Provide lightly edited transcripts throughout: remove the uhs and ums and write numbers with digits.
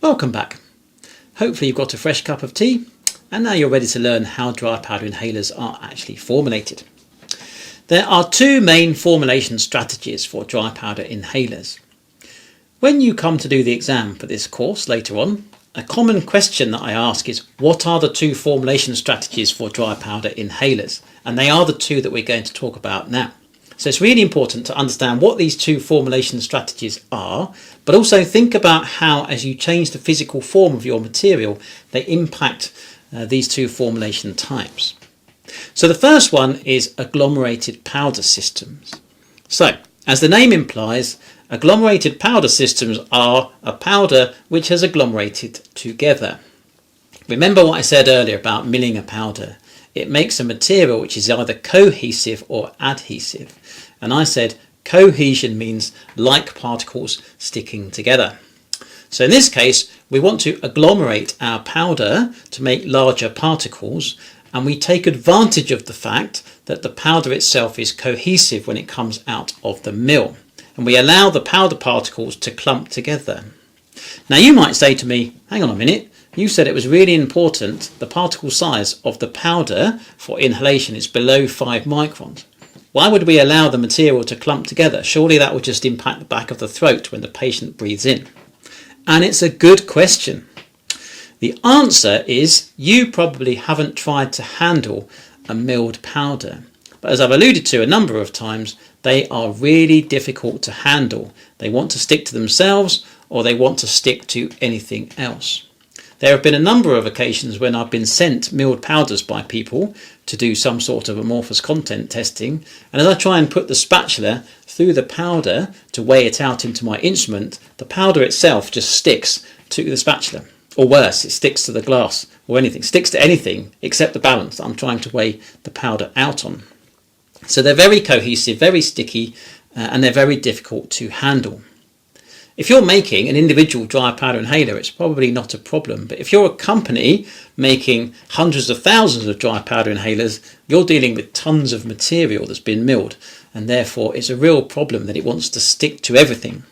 Welcome back. Hopefully you've got a fresh cup of tea and now you're ready to learn how dry powder inhalers are actually formulated. There are two main formulation strategies for dry powder inhalers. When you come to do the exam for this course later on, a common question that I ask is, what are the two formulation strategies for dry powder inhalers? And they are the two that we're going to talk about now. So it's really important to understand what these two formulation strategies are, but also think about how, as you change the physical form of your material, they impact these two formulation types. So the first one is agglomerated powder systems. So, as the name implies, agglomerated powder systems are a powder which has agglomerated together. Remember what I said earlier about milling a powder. It makes a material which is either cohesive or adhesive. And I said cohesion means like particles sticking together. So in this case, we want to agglomerate our powder to make larger particles, and we take advantage of the fact that the powder itself is cohesive when it comes out of the mill. And we allow the powder particles to clump together. Now you might say to me, hang on a minute, you said it was really important the particle size of the powder for inhalation is below 5 microns. Why would we allow the material to clump together? Surely that would just impact the back of the throat when the patient breathes in. And it's a good question. The answer is you probably haven't tried to handle a milled powder. But as I've alluded to a number of times, they are really difficult to handle. They want to stick to themselves or they want to stick to anything else. There have been a number of occasions when I've been sent milled powders by people to do some sort of amorphous content testing, and as I try and put the spatula through the powder to weigh it out into my instrument, the powder itself just sticks to the spatula. Or worse, it sticks to the glass or anything, sticks to anything except the balance that I'm trying to weigh the powder out on. So they're very cohesive, very sticky, and they're very difficult to handle. If you're making an individual dry powder inhaler, it's probably not a problem. But if you're a company making hundreds of thousands of dry powder inhalers, you're dealing with tons of material that's been milled, and therefore it's a real problem that it wants to stick to everything.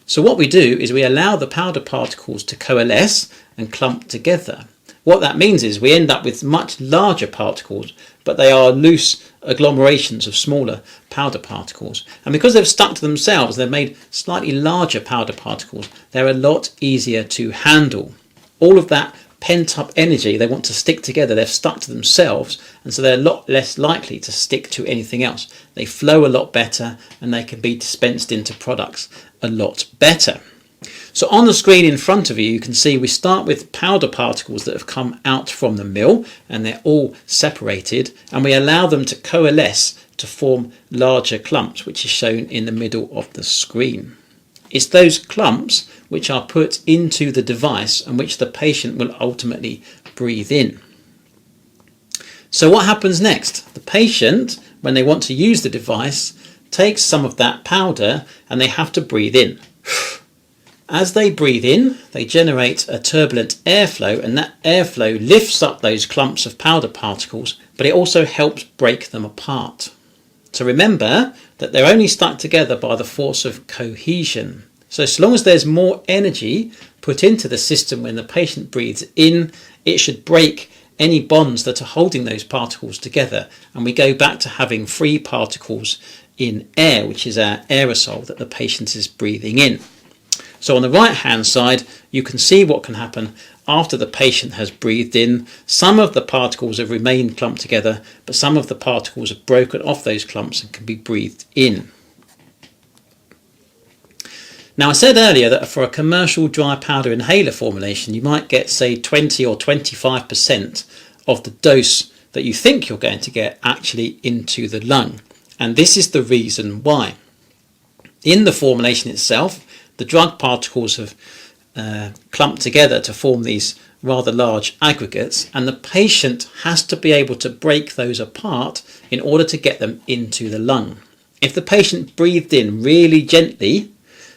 So what we do is we allow the powder particles to coalesce and clump together. What that means is we end up with much larger particles, but they are loose agglomerations of smaller powder particles. And because they've stuck to themselves, they've made slightly larger powder particles. They're a lot easier to handle. All of that pent up energy, they want to stick together, they've stuck to themselves, and so they're a lot less likely to stick to anything else. They flow a lot better and they can be dispensed into products a lot better. So on the screen in front of you, you can see we start with powder particles that have come out from the mill and they're all separated, and we allow them to coalesce to form larger clumps, which is shown in the middle of the screen. It's those clumps which are put into the device and which the patient will ultimately breathe in. So what happens next? The patient, when they want to use the device, takes some of that powder and they have to breathe in. As they breathe in, they generate a turbulent airflow, and that airflow lifts up those clumps of powder particles, but it also helps break them apart. So remember that they're only stuck together by the force of cohesion. So long as there's more energy put into the system when the patient breathes in, it should break any bonds that are holding those particles together, and we go back to having free particles in air, which is our aerosol that the patient is breathing in. So on the right hand side, you can see what can happen after the patient has breathed in. Some of the particles have remained clumped together, but some of the particles have broken off those clumps and can be breathed in. Now I said earlier that for a commercial dry powder inhaler formulation, you might get say 20 or 25% of the dose that you think you're going to get actually into the lung. And this is the reason why. In the formulation itself, the drug particles have clumped together to form these rather large aggregates, and the patient has to be able to break those apart in order to get them into the lung. If the patient breathed in really gently,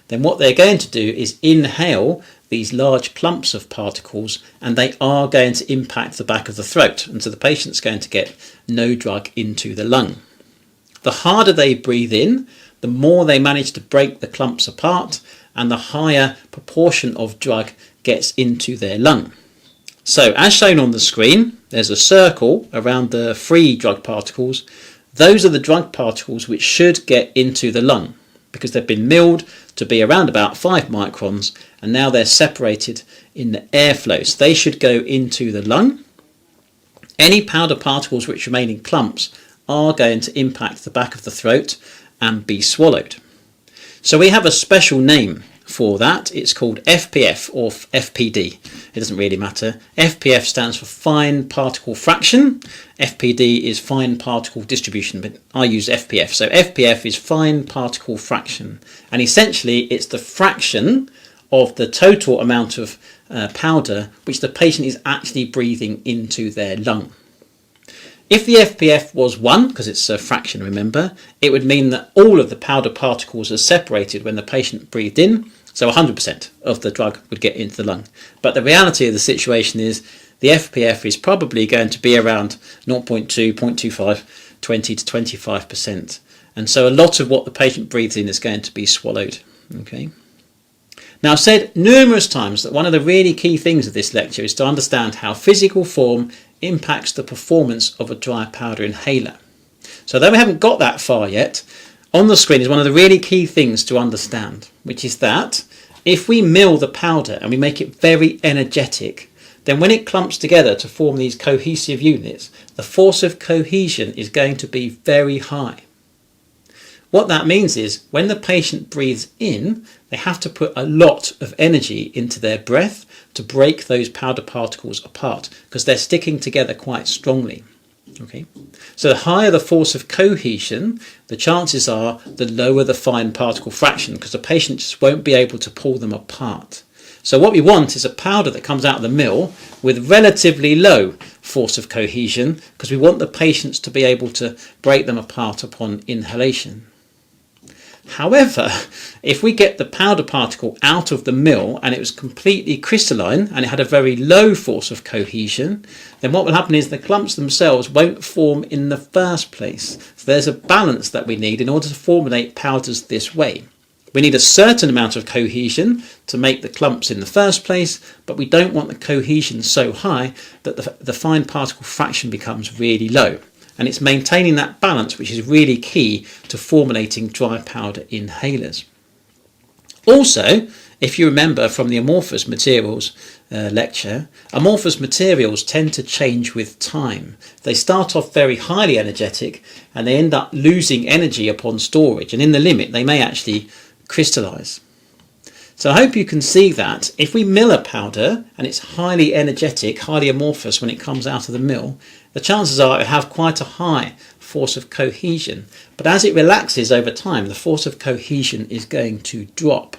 then what they're going to do is inhale these large clumps of particles, and they are going to impact the back of the throat, and so the patient's going to get no drug into the lung. The harder they breathe in, the more they manage to break the clumps apart and the higher proportion of drug gets into their lung. So as shown on the screen, there's a circle around the free drug particles. Those are the drug particles which should get into the lung because they've been milled to be around about 5 microns and now they're separated in the airflow. So they should go into the lung. Any powder particles which remain in clumps are going to impact the back of the throat and be swallowed. So we have a special name for that. It's called FPF or FPD. It doesn't really matter. FPF stands for fine particle fraction. FPD is fine particle distribution, but I use FPF. So FPF is fine particle fraction. And essentially it's the fraction of the total amount of powder which the patient is actually breathing into their lung. If the FPF was 1, because it's a fraction, remember, it would mean that all of the powder particles are separated when the patient breathed in, so 100% of the drug would get into the lung. But the reality of the situation is the FPF is probably going to be around 0.2, 0.25, 20 to 25%. And so a lot of what the patient breathes in is going to be swallowed. Okay. Now, I've said numerous times that one of the really key things of this lecture is to understand how physical form impacts the performance of a dry powder inhaler. So though we haven't got that far yet, on the screen is one of the really key things to understand, which is that if we mill the powder and we make it very energetic, then when it clumps together to form these cohesive units, the force of cohesion is going to be very high. What that means is when the patient breathes in, they have to put a lot of energy into their breath to break those powder particles apart because they're sticking together quite strongly. Okay, so the higher the force of cohesion, the chances are the lower the fine particle fraction because the patient just won't be able to pull them apart. So what we want is a powder that comes out of the mill with relatively low force of cohesion because we want the patients to be able to break them apart upon inhalation. However, if we get the powder particle out of the mill and it was completely crystalline and it had a very low force of cohesion, then what will happen is the clumps themselves won't form in the first place. So there's a balance that we need in order to formulate powders this way. We need a certain amount of cohesion to make the clumps in the first place, but we don't want the cohesion so high that the fine particle fraction becomes really low. And it's maintaining that balance which is really key to formulating dry powder inhalers. Also, if you remember from the amorphous materials lecture, amorphous materials tend to change with time. They start off very highly energetic and they end up losing energy upon storage, and in the limit they may actually crystallize. So I hope you can see that if we mill a powder and it's highly energetic, highly amorphous when it comes out of the mill, the chances are it have quite a high force of cohesion. But as it relaxes over time, the force of cohesion is going to drop.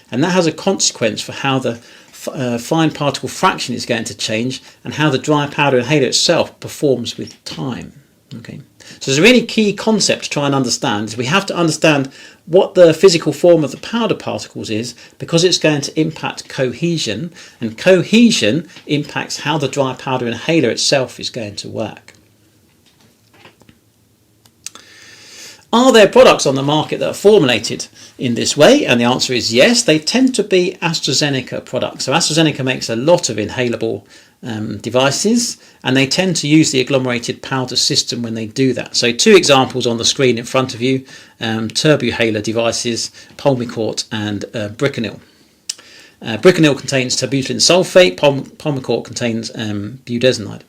And that has a consequence for how the fine particle fraction is going to change and how the dry powder inhaler itself performs with time. Okay. So there's a really key concept to try and understand is we have to understand what the physical form of the powder particles is because it's going to impact cohesion, and cohesion impacts how the dry powder inhaler itself is going to work. Are there products on the market that are formulated in this way? And the answer is yes. They tend to be AstraZeneca products. So AstraZeneca makes a lot of inhalable devices, and they tend to use the agglomerated powder system when they do that. So 2 examples on the screen in front of you, turbuhaler devices, Pulmicort and Bricanyl. Bricanyl contains terbutaline sulfate, Pulmicort contains budesonide.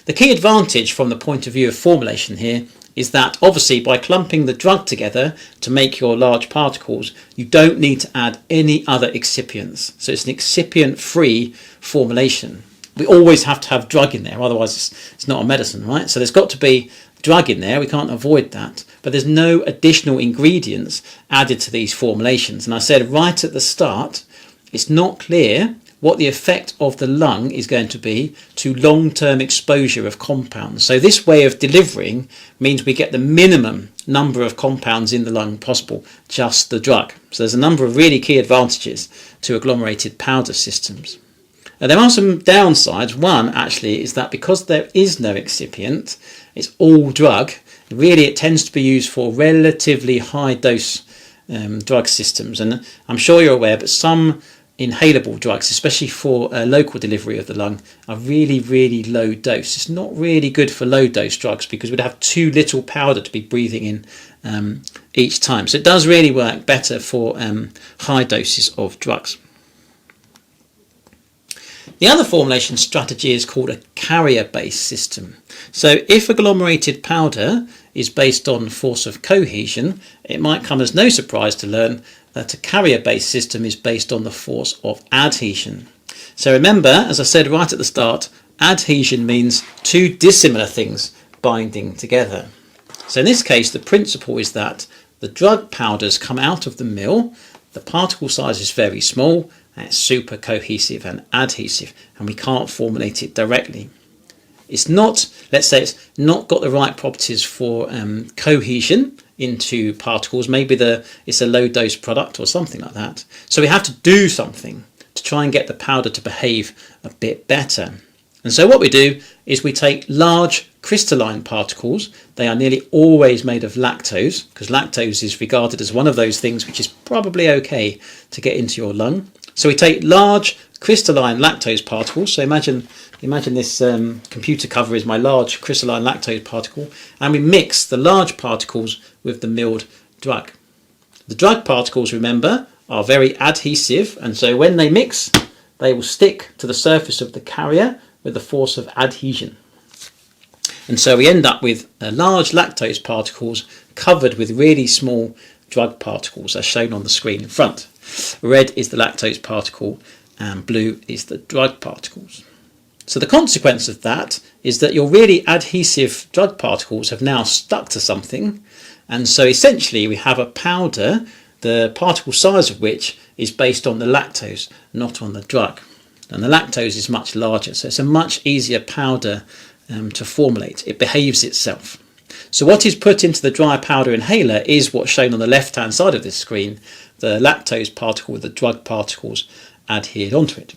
The key advantage from the point of view of formulation here is that obviously by clumping the drug together to make your large particles, you don't need to add any other excipients. So it's an excipient-free formulation. We always have to have drug in there, otherwise it's not a medicine, right? So there's got to be drug in there, we can't avoid that. But there's no additional ingredients added to these formulations. And I said right at the start, it's not clear what the effect of the lung is going to be to long-term exposure of compounds. So this way of delivering means we get the minimum number of compounds in the lung possible, just the drug. So there's a number of really key advantages to agglomerated powder systems. Now, there are some downsides. One actually is that because there is no excipient, it's all drug, Really, it tends to be used for relatively high dose drug systems, and I'm sure you're aware, but some inhalable drugs, especially for local delivery of the lung, are really low dose. It's not really good for low dose drugs because we'd have too little powder to be breathing in each time. So it does really work better for high doses of drugs. The other formulation strategy is called a carrier-based system. So if agglomerated powder is based on force of cohesion, it might come as no surprise to learn that a carrier-based system is based on the force of adhesion. So remember, as I said right at the start, adhesion means two dissimilar things binding together. So in this case, the principle is that the drug powders come out of the mill, the particle size is very small, and it's super cohesive and adhesive, and we can't formulate it directly. It's not, let's say it's not got the right properties for cohesion into particles. Maybe it's a low dose product or something like that. So we have to do something to try and get the powder to behave a bit better. And so what we do is we take large crystalline particles. They are nearly always made of lactose, because lactose is regarded as one of those things which is probably okay to get into your lung. So we take large crystalline lactose particles. So imagine this computer cover is my large crystalline lactose particle, and we mix the large particles with the milled drug. The drug particles, remember, are very adhesive, and so when they mix, they will stick to the surface of the carrier with the force of adhesion. And so we end up with large lactose particles covered with really small drug particles, as shown on the screen in front. Red is the lactose particle and blue is the drug particles. So the consequence of that is that your really adhesive drug particles have now stuck to something, and so essentially we have a powder, the particle size of which is based on the lactose, not on the drug. And the lactose is much larger, so it's a much easier powder to formulate. It behaves itself. So what is put into the dry powder inhaler is what's shown on the left hand side of this screen, the lactose particle with the drug particles adhered onto it.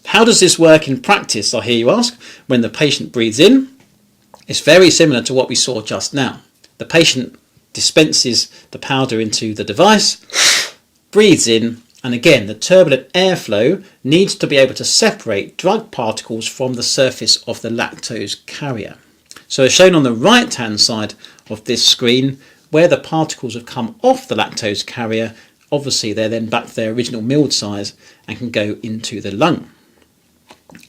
How does this work in practice, I hear you ask? When the patient breathes in, it's very similar to what we saw just now. The patient dispenses the powder into the device, breathes in, and again the turbulent airflow needs to be able to separate drug particles from the surface of the lactose carrier. So as shown on the right hand side of this screen, where the particles have come off the lactose carrier, obviously they're then back to their original milled size and can go into the lung.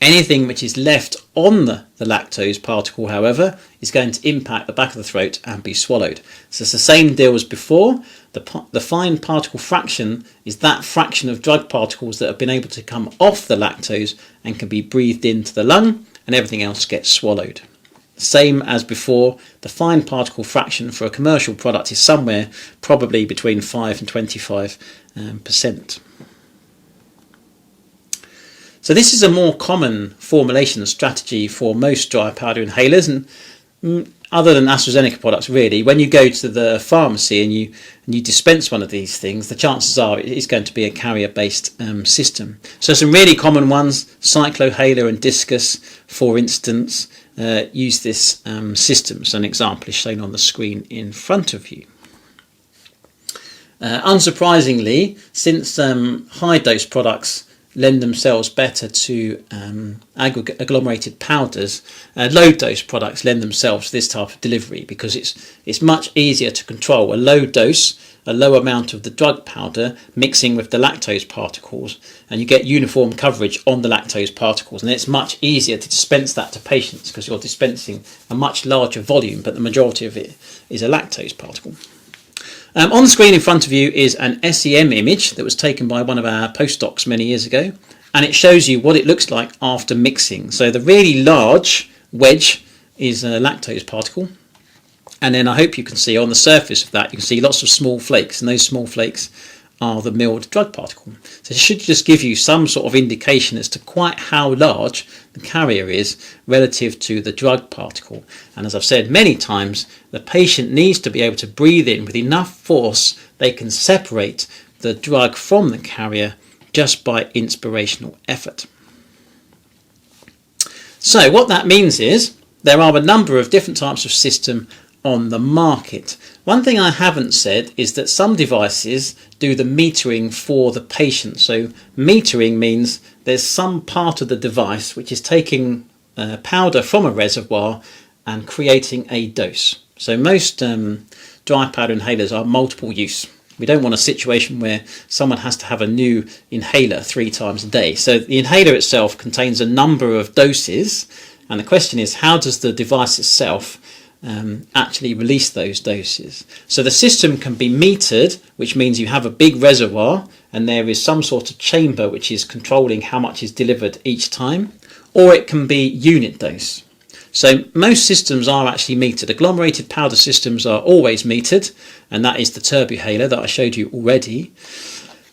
Anything which is left on the lactose particle, however, is going to impact the back of the throat and be swallowed. So it's the same deal as before. The fine particle fraction is that fraction of drug particles that have been able to come off the lactose and can be breathed into the lung, and everything else gets swallowed. Same as before, the fine particle fraction for a commercial product is somewhere probably between 5 and 25%. So this is a more common formulation strategy for most dry powder inhalers, and other than AstraZeneca products really, when you go to the pharmacy and you dispense one of these things, the chances are it's going to be a carrier-based system. So some really common ones, Cyclohaler and Discus, for instance, use this system. So an example is shown on the screen in front of you. Unsurprisingly, since high dose products lend themselves better to agglomerated powders, low dose products lend themselves to this type of delivery because it's much easier to control a low dose, a low amount of the drug powder mixing with the lactose particles, and you get uniform coverage on the lactose particles, and it's much easier to dispense that to patients because you're dispensing a much larger volume, but the majority of it is a lactose particle. On the screen in front of you is an SEM image that was taken by one of our postdocs many years ago, and it shows you what it looks like after mixing. So the really large wedge is a lactose particle, and then I hope you can see on the surface of that you can see lots of small flakes, and those small flakes are the milled drug particle. So it should just give you some sort of indication as to quite how large the carrier is relative to the drug particle. And as I've said many times, the patient needs to be able to breathe in with enough force they can separate the drug from the carrier just by inspirational effort. So what that means is there are a number of different types of system on the market. One thing I haven't said is that some devices do the metering for the patient. So metering means there's some part of the device which is taking powder from a reservoir and creating a dose. So most dry powder inhalers are multiple use. We don't want a situation where someone has to have a new inhaler 3 times a day. So the inhaler itself contains a number of doses, and the question is, how does the device itself actually release those doses? So the system can be metered, which means you have a big reservoir and there is some sort of chamber which is controlling how much is delivered each time, or it can be unit dose. So most systems are actually metered. Agglomerated powder systems are always metered, and that is the turbohaler that I showed you already.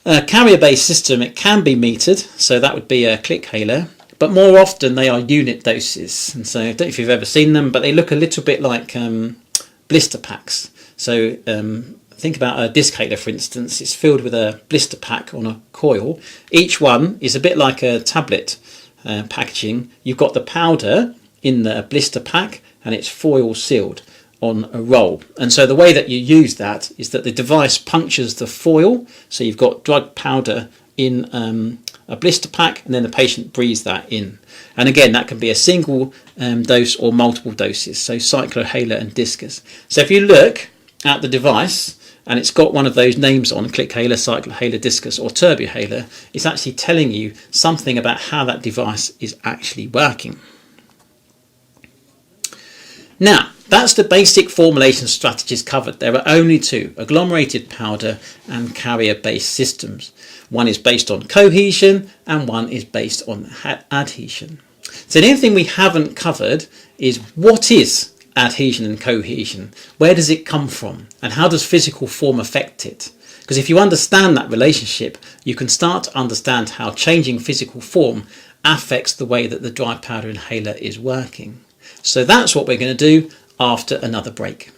A carrier-based system, it can be metered, so that would be a clickhaler, but more often they are unit doses. And so I don't know if you've ever seen them, but they look a little bit like blister packs. So think about a dischaler, for instance. It's filled with a blister pack on a coil. Each one is a bit like a tablet packaging. You've got the powder in the blister pack and it's foil sealed on a roll. And so the way that you use that is that the device punctures the foil, so you've got drug powder in a blister pack, and then the patient breathes that in. And again, that can be a single dose or multiple doses, so cyclohaler and discus. So if you look at the device and it's got one of those names on, clickhaler, cyclohaler, discus or turbohaler, it's actually telling you something about how that device is actually working. Now, that's the basic formulation strategies covered. There are only 2, agglomerated powder and carrier-based systems. One is based on cohesion and one is based on adhesion. So the only thing we haven't covered is what is adhesion and cohesion? Where does it come from? And how does physical form affect it? Because if you understand that relationship, you can start to understand how changing physical form affects the way that the dry powder inhaler is working. So that's what we're going to do after another break.